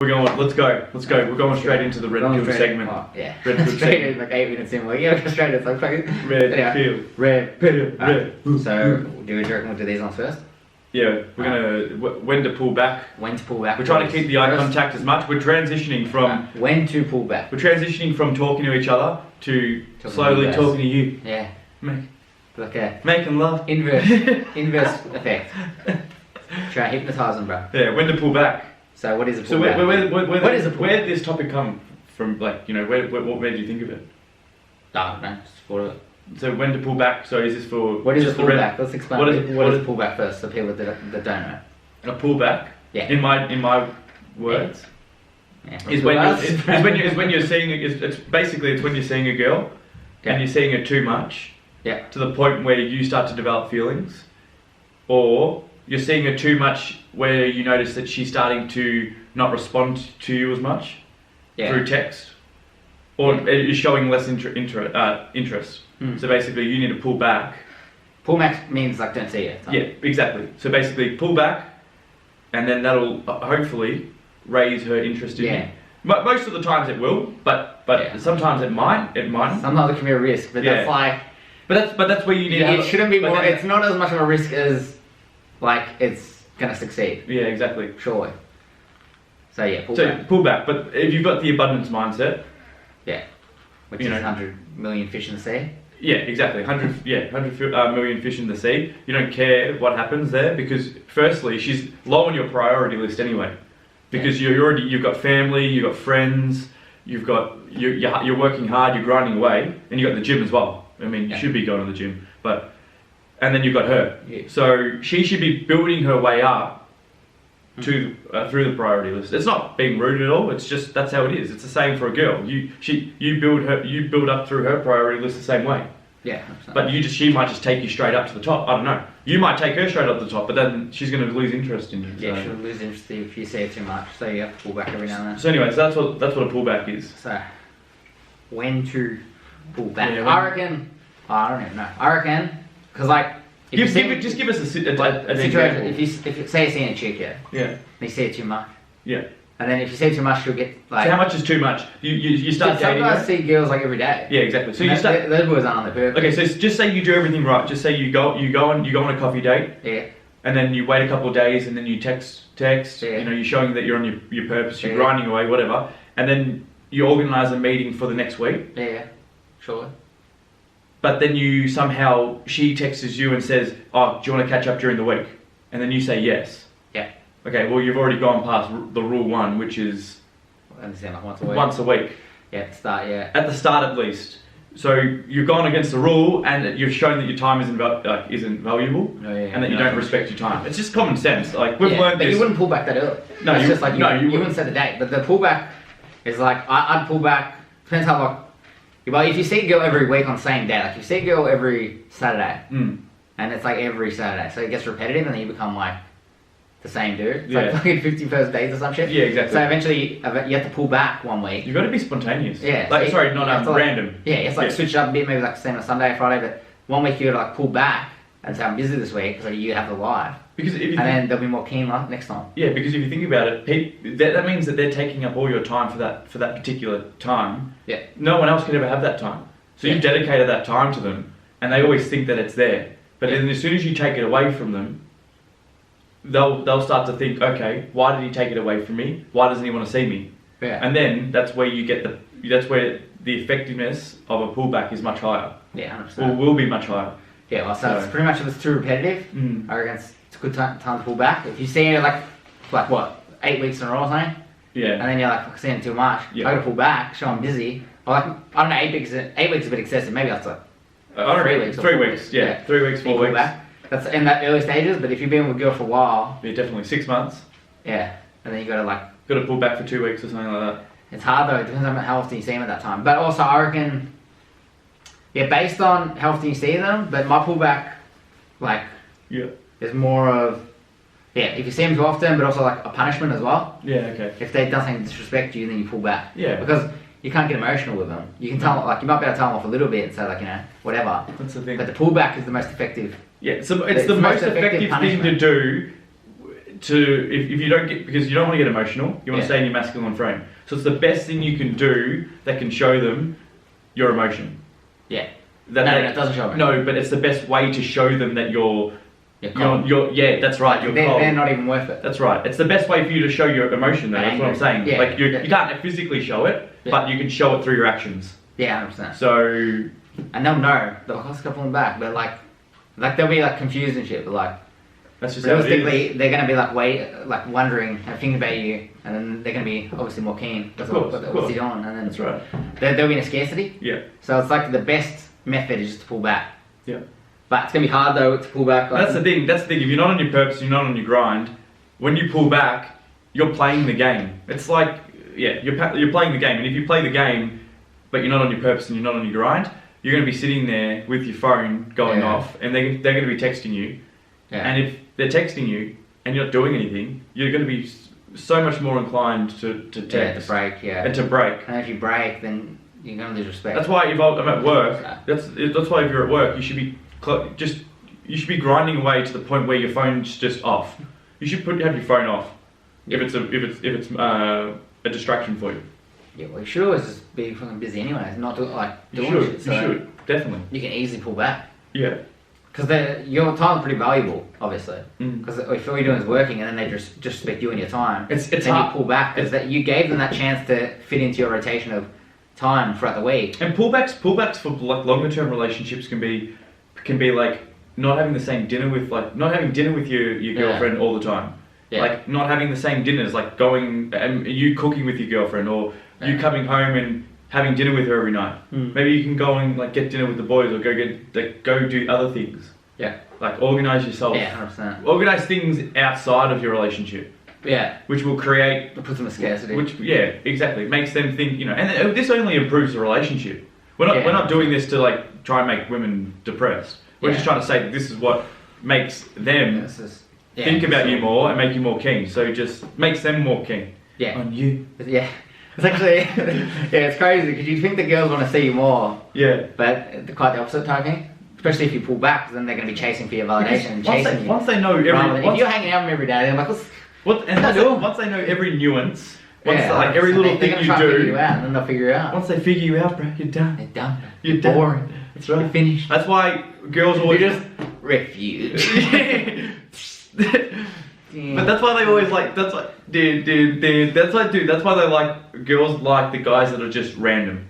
We're going, let's go. We're going straight into the red pill segment. Oh, yeah. Red pill straight segment. in like 8 minutes in. Like, yeah, go straight in. It's like fucking. Red pill. Red pill. Red. So, do we reckon we'll do these ones first? Yeah, we're gonna. When to pull back. When to pull back. We're trying to keep the eye contact as much. We're transitioning from. When to pull back. We're transitioning from talking to each other to slowly talking to you. Yeah. Like a making love. Inverse effect. Try hypnotising, bro. Yeah, when to pull back. So what is a pullback? So what is a pullback? Where did this topic come from? Like, you know, where did you think of it? I don't know. Just thought of it. So when to pull back? So is this for? What is a pullback? Let's explain. What is a pullback first, so people that don't know. A pullback. Yeah. In my words. Yeah. Is when you're seeing it's basically when you're seeing a girl, and you're seeing her too much. Yeah. To the point where you start to develop feelings, or you're seeing her too much where you notice that she's starting to not respond to you as much through text, or is showing less interest. So basically you need to pull back. Pull back means like don't see it. Yeah, exactly. So basically pull back, and then that'll hopefully raise her interest in you. Most of the times it will, but sometimes it might. Sometimes it can be a risk, but that's like. But that's where you need. It shouldn't be more. It's not as much of a risk as like it's gonna succeed. Yeah, exactly. Surely. So yeah, pull back. But if you've got the abundance mindset, which is 100 million fish in the sea. Yeah, exactly. 100 million fish in the sea. You don't care what happens there because firstly, she's low on your priority list anyway. Because you've got family, you've got friends, you're working hard, you're grinding away, and you've got the gym as well. I mean, you should be going to the gym, and then you've got her. Yeah. So she should be building her way up to through the priority list. It's not being rude at all. It's just that's how it is. It's the same for a girl. You build up through her priority list the same way. Yeah. But she might just take you straight up to the top. I don't know. You might take her straight up to the top, but then she's going to lose interest in you. Yeah, she'll lose interest if you say it too much. So you have to pull back every now and then. So anyway, that's what a pullback is. So when to pull back? Yeah, I reckon. I don't even know. I reckon because like. Give us a situation. If you say you're seeing a chick, and you see it too much. Yeah. And then if you see it too much, you'll get like. So how much is too much? You start dating. Some guys see girls like every day. Yeah, exactly. So those boys aren't on the purpose. Okay, so just say you do everything right. Just say you go on a coffee date. Yeah. And then you wait a couple of days, and then you text. Yeah. You know, you're showing that you're on your purpose. You're grinding away, whatever. And then you organise a meeting for the next week. Yeah. Sure. But then she texts you and says, "Oh, do you want to catch up during the week?" And then you say yes. Yeah. Okay, well you've already gone past the rule 1, which is like once a week. Once a week. Yeah, at the start, At the start at least. So you've gone against the rule and you've shown that your time isn't valuable and that you don't respect your time. It's just common sense. Like we've learned this. But you wouldn't pull back that early. No, it's just like you wouldn't set the date. But the pullback is like I'd pull back. Depends how long. Well, if you see a girl every week on the same day, like if you see a girl every Saturday, and it's like every Saturday, so it gets repetitive, and then you become like the same dude. It's like fucking 51st dates or some shit. Yeah, exactly. So eventually, you have to pull back one week. You've got to be spontaneous. Yeah. Like, sorry, not random. Yeah, it's like switch it up a bit, maybe like same on Sunday, Friday, but one week you got to like pull back and say I'm busy this week, so you have the live. Then they'll be more keen next time. Yeah, because if you think about it, that means that they're taking up all your time for that particular time. Yeah. No one else can ever have that time. So you've dedicated that time to them, and they always think that it's there. But then as soon as you take it away from them, they'll start to think, okay, why did he take it away from me? Why doesn't he want to see me? Yeah. And then that's where the effectiveness of a pullback is much higher. Yeah, 100%. Will be much higher. Yeah, well, so it's pretty much if it's too repetitive, I reckon it's a good time to pull back. If you see it like what, 8 weeks in a row or something, and then you're like seeing too much, I gotta pull back, show I'm busy. Or like I don't know, 8 weeks is a bit excessive. Maybe that's like 3 weeks. 3 weeks, 3 weeks, 4 weeks. Back. That's in that early stages. But if you've been with a girl for a while, definitely 6 months. Yeah, and then you gotta pull back for 2 weeks or something like that. It's hard though. It depends on how often you see them at that time. But also, I reckon, based on how often you see them. But my pullback, is more of, if you see them too often, but also like a punishment as well. Yeah, okay. If they done something to disrespect you, then you pull back. Yeah. Because you can't get emotional with them. You can tell, you might be able to tell them off a little bit and say whatever. That's the thing. But the pullback is the most effective. Yeah, so it's the most effective thing to do if you don't get, because you don't want to get emotional, you want to stay in your masculine frame. So it's the best thing you can do that can show them your emotion. Yeah. No, it doesn't show them. No, but it's the best way to show them that you're yeah, that's right. You're cold. They're not even worth it. That's right. It's the best way for you to show your emotion, though. That's what I'm saying. Yeah, like you can't physically show it, but you can show it through your actions. Yeah, 100%. So, and they'll know. They'll pull them back, but like they'll be like confused and shit. But like, that's just how it is. realistically, they're gonna be like wondering and thinking about you, and then they're gonna be obviously more keen. Of course. What's he doing? And then that's right. They'll be in a scarcity. Yeah. So it's like the best method is just to pull back. Yeah. But it's gonna be hard though to pull back. Like, that's the thing. If you're not on your purpose, you're not on your grind. When you pull back, you're playing the game. It's like, you're playing the game. And if you play the game, but you're not on your purpose and you're not on your grind, you're going to be sitting there with your phone going off, and they're going to be texting you. Yeah. And if they're texting you and you're not doing anything, you're going to be so much more inclined to text. Yeah, to break. Yeah. And to break. And if you break, then you're going to lose respect. That's why I'm at work. That's why if you're at work, you should be grinding away to the point where your phone's just off. You should have your phone off if it's a distraction for you. Yeah, well, you should always just be fucking busy anyways, not doing shit. So you should, definitely. You can easily pull back. Yeah. Because your time's pretty valuable, obviously. Because if all you're doing is working and then they just respect you and your time, it's then hard. You pull back because you gave them that chance to fit into your rotation of time throughout the week. And pullbacks for like longer term relationships can be like not having the same dinner with your girlfriend all the time. Yeah. Like not having the same dinners, like going and you cooking with your girlfriend, or you coming home and having dinner with her every night. Maybe you can go and like get dinner with the boys, or go do other things. Yeah. Like organize yourself. Yeah, 100%. Organize things outside of your relationship. Yeah. Which will create... It puts them in scarcity. Exactly. It makes them think, and this only improves the relationship. We're not doing this to like try and make women depressed. We're just trying to say that this is what makes them think about you more and make you more keen. So it just makes them more keen on you. Yeah. It's actually, it's crazy because you think the girls want to see you more. Yeah. But quite the opposite type thing. Especially if you pull back, because then they're going to be chasing for your validation. Once they know if you're hanging out with them every day, they're like, once they know every nuance, every little thing you do, figure you out, and then they'll figure you out. Once they figure you out, bro, you're done. They're done. You're boring. That's right. You're finished. That's why girls always just refuse. But that's why they always like. That's why, That's why they like girls like the guys that are just random,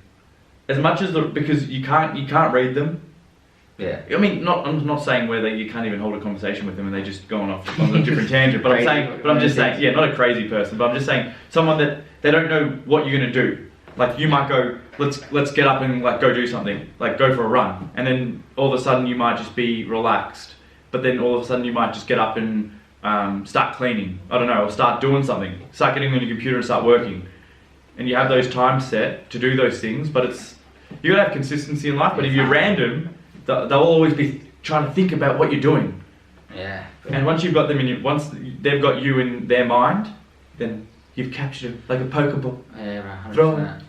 as much as because you can't read them. Yeah. I mean, I'm not saying whether you can't even hold a conversation with them and they're just going off on a different tangent. But I'm just saying, not a crazy person, but I'm just saying someone that they don't know what you're gonna do. Like you might go, let's get up and like go do something, like go for a run, and then all of a sudden you might just be relaxed, but then all of a sudden you might just get up and start cleaning. I don't know, or start doing something, start getting on your computer and start working, and you have those times set to do those things. But you gotta have consistency in life. But if you're random, they'll always be trying to think about what you're doing. Yeah. And once you've got them once they've got you in their mind, then you've captured them like a Pokeball. Yeah, right. 100%.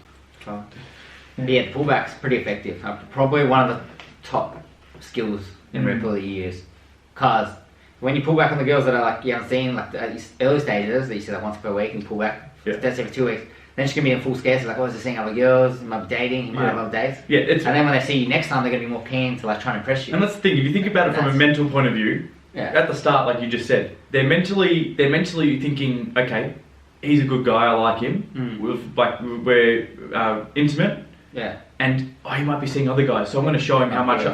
Yeah, the pullback's pretty effective. Probably one of the top skills in Red Bull that you use. Cause when you pull back on the girls that are like you haven't seen, like the early stages that you see like once per week and pull back, that's every 2 weeks. Then she's gonna be in full scarcity, like, is he seeing other girls? You might be dating, you might have other dates. Yeah, and then when they see you next time, they're gonna be more keen to like try and impress you. And that's the thing. If you think about it from a mental point of view, at the start, like you just said, they're mentally thinking, okay, he's a good guy, I like him. We're intimate. Yeah. And he might be seeing other guys, so I'm gonna show him how much.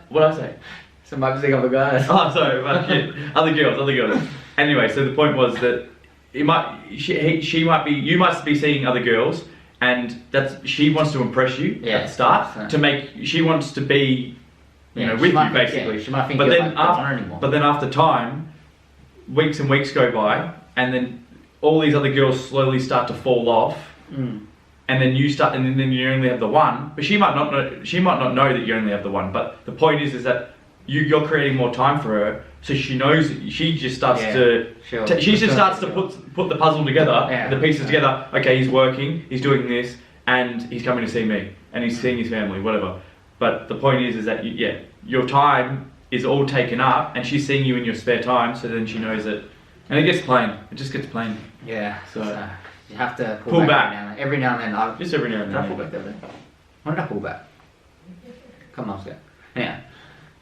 What I say? So might be seeing other guys. Oh, sorry, other girls. Anyway, so the point was that you might be seeing other girls, and she wants to impress you at the start she wants to be with you basically. She might think but then after time, weeks and weeks go by, and then all these other girls slowly start to fall off, and then then you only have the one. But she might not know that you only have the one. But the point is that you're creating more time for her, so she knows. She just starts to put the puzzle together, the pieces together. Okay, he's working, he's doing this, and he's coming to see me, and he's seeing his family, whatever. But the point is that your time is all taken up, and she's seeing you in your spare time, so then she knows it, and it gets plain. It just gets plain. Yeah. So you have to pull back every now and then. Just every now and Did I then. pull back the other day? When did I pull back? A couple months ago. Anyhow,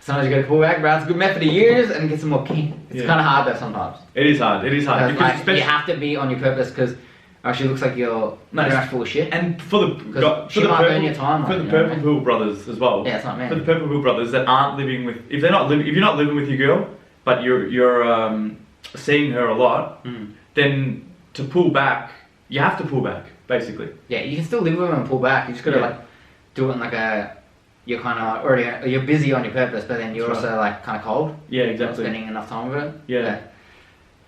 sometimes you got to pull back, but it's a good method to use and get some more king. It's kind of hard though sometimes. It is hard. It is hard Because you have to be on your purpose because actually looks like you're pretty much full of shit. And for the burn your time, for the Purple Pill brothers as well. Yeah, it's not me. For the Purple Pill brothers that aren't living with, if you're not living with your girl, but you're seeing her a lot, then to pull back, you have to pull back basically. Yeah, you can still live with them and pull back. You just gotta like do it in like you're kind of already you're busy on your purpose, but then you're also like kind of cold. Yeah, exactly. Not spending enough time with it. Yeah.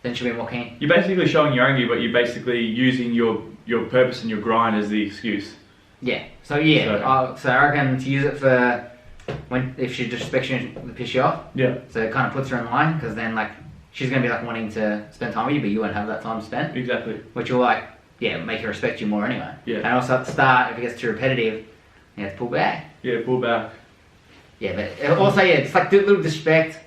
Then she'll be more keen. You're basically showing your anger, but you're basically using your purpose and your grind as the excuse. Yeah. So I reckon to use it for if she disrespects you and piss you off. Yeah. So it kind of puts her in line because then like she's gonna be like wanting to spend time with you, but you won't have that time spent. Exactly. Which will like make her respect you more anyway. Yeah. And also at the start, if it gets too repetitive, you have to pull back. Yeah, pull back. Yeah, but also it's like little disrespect.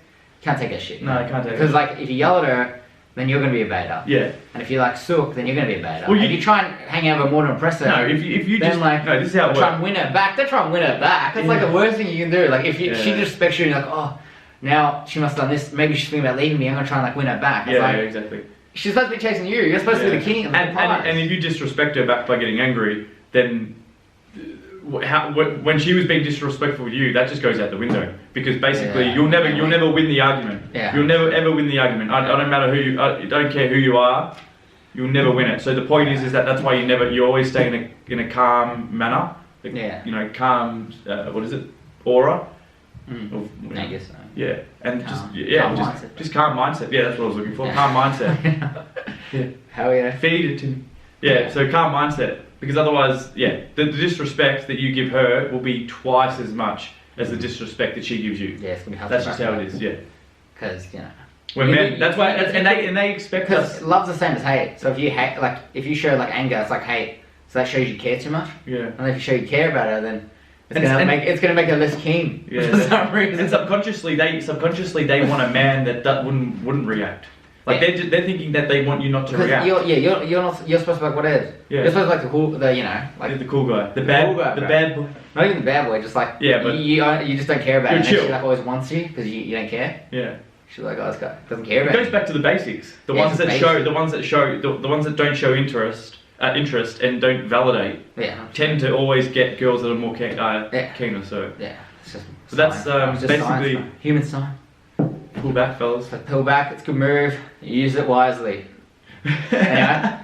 Can't take that shit. No, I can't take it. Because like if you yell at her, then you're gonna be a beta. Yeah. And if you like sook, then you're gonna be a beta. Well, if you try and hang out with her more to impress her, no, if you then just like no, this is how it try works. and win her back. They try and win her back. It's like the worst thing you can do. Like if she disrespects you, and you're like, oh, now she must have done this. Maybe she's thinking about leaving me. I'm gonna try and like win her back. It's like, exactly. She's supposed to be chasing you. You're supposed to be the king. And if you disrespect her back by getting angry, then when she was being disrespectful with you, that just goes out the window because basically you'll never win the argument. Yeah. You'll never ever win the argument. I don't matter who you. I don't care who you are. You'll never win it. So the point is that's why you always stay in a calm manner. You know, calm. What is it? Aura. I guess so. Yeah, and calm just calm mindset. Yeah, that's what I was looking for. Calm mindset. Yeah. Hell yeah. Feed it to me. Yeah, so calm mindset. Because otherwise, the disrespect that you give her will be twice as much as the disrespect that she gives you. Yeah, it's gonna be hard. That's just how it is. Yeah. Because when men, that's why, and they expect us. Because love's the same as hate. So if you hate, like, if you show like anger, it's like hate. So that shows you care too much. Yeah. And if you show you care about her, then it's gonna make her less keen. Yeah. For some reason. And subconsciously they want a man that wouldn't react. Like they're thinking that they want you not to react. You're supposed to be like whatever. Yeah. You're supposed to be like the cool, the cool guy, the bad boy. Not even the bad boy, just like but you just don't care about it. And chill. she like always wants you because you don't care. Yeah. She's like, oh, this guy doesn't care about It goes back to the basics. The ones that don't show interest and don't validate. Yeah. Tend to always get girls that are more keener. So. Yeah. It's just So that's basically science, human sign. Pull back, fellas. So pull back. It's a good move. Use it wisely. Anyway.